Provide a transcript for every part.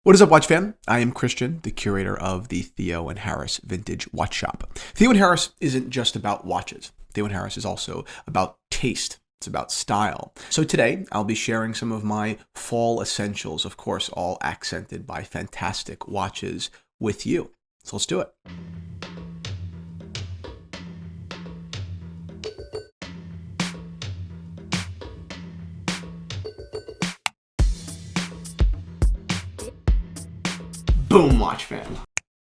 What is up, watch fan? I am Christian, the curator of the Theo and Harris Vintage Watch Shop. Theo and Harris isn't just about watches. Theo and Harris is also about taste. It's about style. So today, I'll be sharing some of my fall essentials, of course, all accented by fantastic watches with you. So let's do it. Boom, watch fan.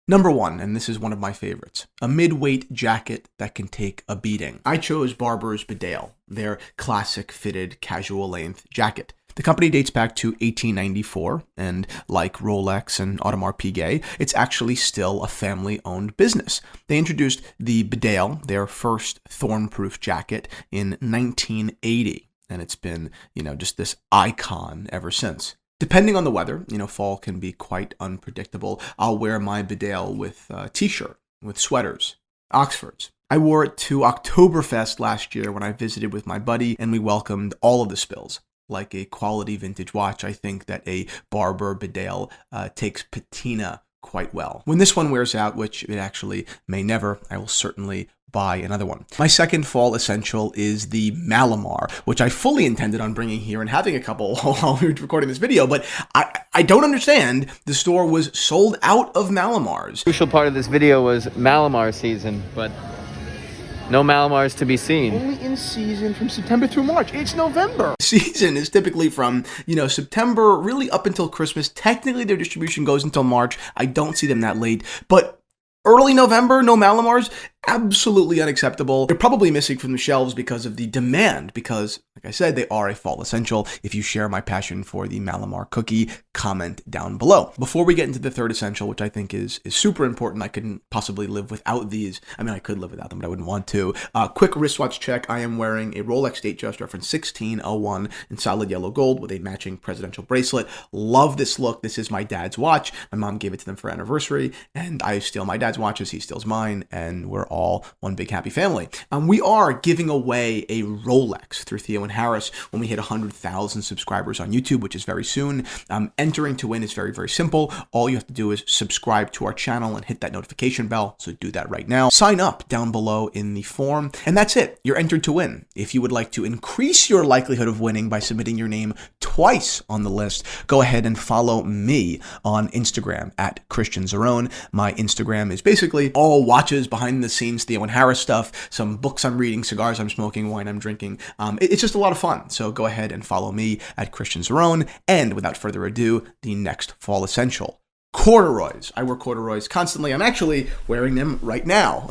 Number one, and this is one of my favorites, a mid-weight jacket that can take a beating. I chose Barbour's Bedale, their classic fitted casual length jacket. The company dates back to 1894, and like Rolex and Audemars Piguet, it's actually still a family-owned business. They introduced the Bedale, their first thorn-proof jacket, in 1980, and it's been, just this icon ever since. Depending on the weather, fall can be quite unpredictable. I'll wear my Bedale with a t-shirt, with sweaters, Oxfords. I wore it to Oktoberfest last year when I visited with my buddy, and we welcomed all of the spills. Like a quality vintage watch, I think that a Barbour Bedale takes patina quite well. When this one wears out, which it actually may never, I will certainly buy another one. My second fall essential is the Malamar, which I fully intended on bringing here and having a couple while we were recording this video, but I don't understand. The store was sold out of Malamars. Crucial part of this video was Malamar season, but no Malamars to be seen. Only in season from September through March. It's November. Season is typically from, September really up until Christmas. Technically, their distribution goes until March. I don't see them that late, but early November, no Malamars, absolutely unacceptable. They're probably missing from the shelves because of the demand, because, like I said, they are a fall essential. If you share my passion for the Malamar cookie, comment down below. Before we get into the third essential, which I think is super important, I couldn't possibly live without these. I mean, I could live without them, but I wouldn't want to. Quick wristwatch check. I am wearing a Rolex Datejust reference 1601 in solid yellow gold with a matching presidential bracelet. Love this look. This is my dad's watch. My mom gave it to them for anniversary, and I steal my dad's watches. He steals mine, and we're all one big happy family. We are giving away a Rolex through Theo and Harris when we hit 100,000 subscribers on YouTube, which is very soon. Entering to win is very, very simple. All you have to do is subscribe to our channel and hit that notification bell. So do that right now. Sign up down below in the form, and that's it. You're entered to win. If you would like to increase your likelihood of winning by submitting your name twice on the list, go ahead and follow me on Instagram at Christian Zeron. My Instagram is basically all watches, behind the scenes Theo and Harris stuff, some books I'm reading, cigars I'm smoking, wine I'm drinking. It's just a lot of fun. So go ahead and follow me at Christian Zeron. And without further ado, the next fall essential, corduroys. I wear corduroys constantly. I'm actually wearing them right now.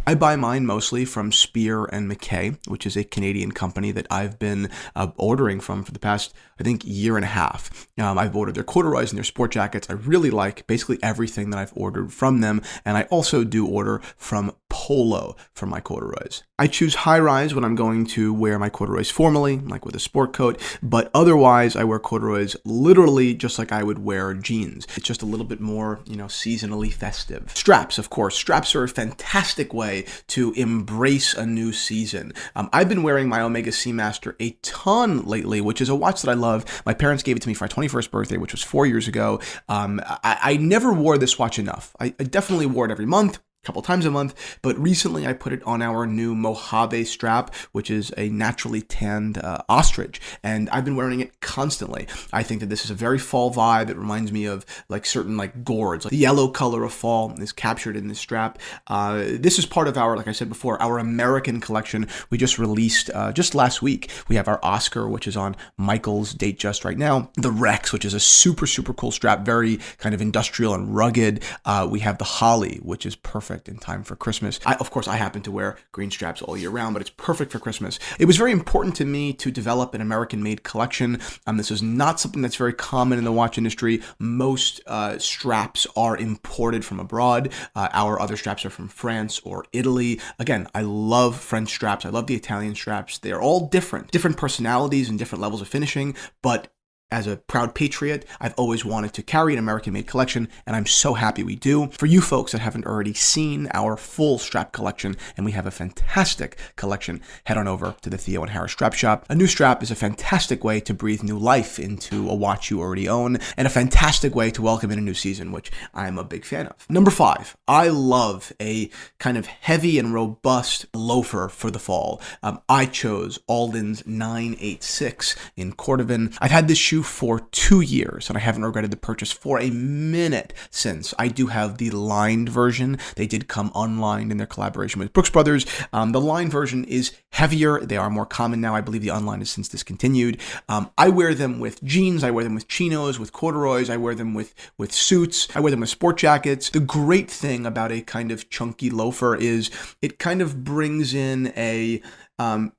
I buy mine mostly from Spear and McKay, which is a Canadian company that I've been ordering from for the past, I think, year and a half. I've ordered their corduroys and their sport jackets. I really like basically everything that I've ordered from them, and I also do order from Polo for my corduroys. I choose high-rise when I'm going to wear my corduroys formally, like with a sport coat, but otherwise I wear corduroys literally just like I would wear jeans. It's just a little bit more, seasonally festive. Straps, of course. Straps are a fantastic way to embrace a new season. I've been wearing my Omega Seamaster a ton lately, which is a watch that I love. My parents gave it to me for my 21st birthday, which was 4 years ago. I never wore this watch enough. I definitely wore it every month, couple times a month, but recently I put it on our new Mojave strap, which is a naturally tanned ostrich, and I've been wearing it constantly. I think that this is a very fall vibe. It reminds me of certain gourds. The yellow color of fall is captured in this strap. This is part of our, like I said before, our American collection we just released just last week. We have our Oscar, which is on Michael's Datejust right now. The Rex, which is a super, super cool strap, very kind of industrial and rugged. We have the Holly, which is perfect in time for Christmas. Of course, I happen to wear green straps all year round, but it's perfect for Christmas. It was very important to me to develop an American-made collection. This is not something that's very common in the watch industry. Most straps are imported from abroad. Our other straps are from France or Italy. Again, I love French straps. I love the Italian straps. They are all different personalities and different levels of finishing, but as a proud patriot, I've always wanted to carry an American-made collection, and I'm so happy we do. For you folks that haven't already seen our full strap collection, and we have a fantastic collection, head on over to the Theo and Harris Strap Shop. A new strap is a fantastic way to breathe new life into a watch you already own, and a fantastic way to welcome in a new season, which I'm a big fan of. Number 5, I love a kind of heavy and robust loafer for the fall. I chose Alden's 986 in Cordovan. I've had this shoe for 2 years, and I haven't regretted the purchase for a minute since. I do have the lined version. They did come unlined in their collaboration with Brooks Brothers. The lined version is heavier. They are more common now. I believe the unlined is since discontinued. I wear them with jeans. I wear them with chinos, with corduroys. I wear them with suits. I wear them with sport jackets. The great thing about a kind of chunky loafer is it kind of brings in a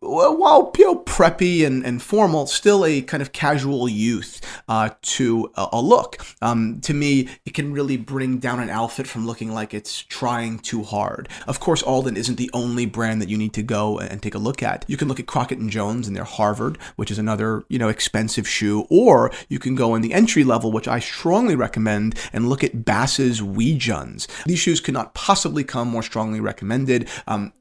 while preppy and formal, still a kind of casual youth to a look. To me, it can really bring down an outfit from looking like it's trying too hard. Of course, Alden isn't the only brand that you need to go and take a look at. You can look at Crockett & Jones and their Harvard, which is another, expensive shoe, or you can go in the entry level, which I strongly recommend, and look at Bass's Weejuns. These shoes could not possibly come more strongly recommended.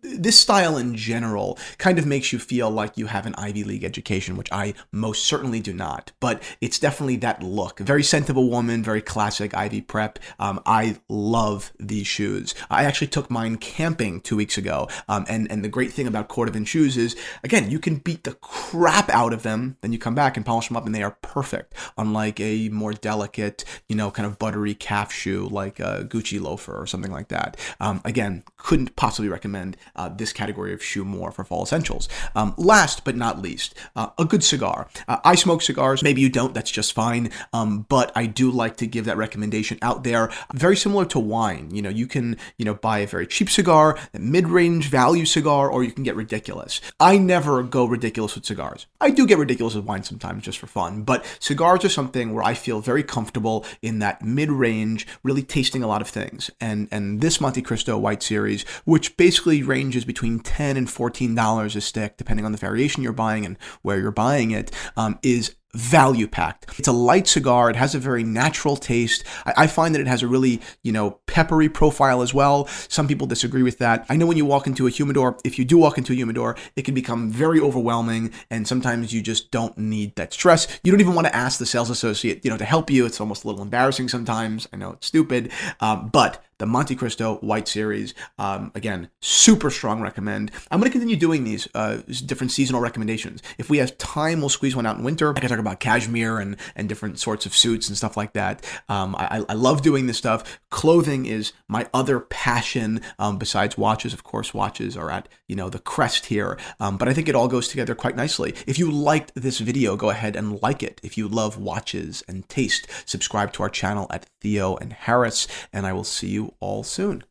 This style in general kind of makes you feel like you have an Ivy League education, which I most certainly do not, but it's definitely that look. Very scent of a woman, very classic Ivy prep. I love these shoes. I actually took mine camping 2 weeks ago, and the great thing about Cordovan shoes is, again, you can beat the crap out of them, then you come back and polish them up, and they are perfect, unlike a more delicate, kind of buttery calf shoe like a Gucci loafer or something like that. Again, couldn't possibly recommend this category of shoe more for fall essentials. Last but not least, a good cigar. I smoke cigars. Maybe you don't. That's just fine. But I do like to give that recommendation out there. Very similar to wine. You can, buy a very cheap cigar, a mid-range value cigar, or you can get ridiculous. I never go ridiculous with cigars. I do get ridiculous with wine sometimes just for fun, but cigars are something where I feel very comfortable in that mid-range, really tasting a lot of things. And this Monte Cristo White Series, which basically ranges between $10 and $14 a stick, depending on the variation you're buying and where you're buying it, is value packed. It's a light cigar. It has a very natural taste. I find that it has a really, peppery profile as well. Some people disagree with that. I know when you walk into a humidor, if you do walk into a humidor, it can become very overwhelming, and sometimes you just don't need that stress. You don't even want to ask the sales associate, to help you. It's almost a little embarrassing sometimes. I know it's stupid, but the Monte Cristo White Series, again, super strong recommend. I'm going to continue doing these different seasonal recommendations. If we have time, we'll squeeze one out in winter. I can talk about cashmere and different sorts of suits and stuff like that. I love doing this stuff. Clothing is my other passion besides watches. Of course, watches are at, the crest here. But I think it all goes together quite nicely. If you liked this video, go ahead and like it. If you love watches and taste, subscribe to our channel at Theo and Harris, and I will see you all soon.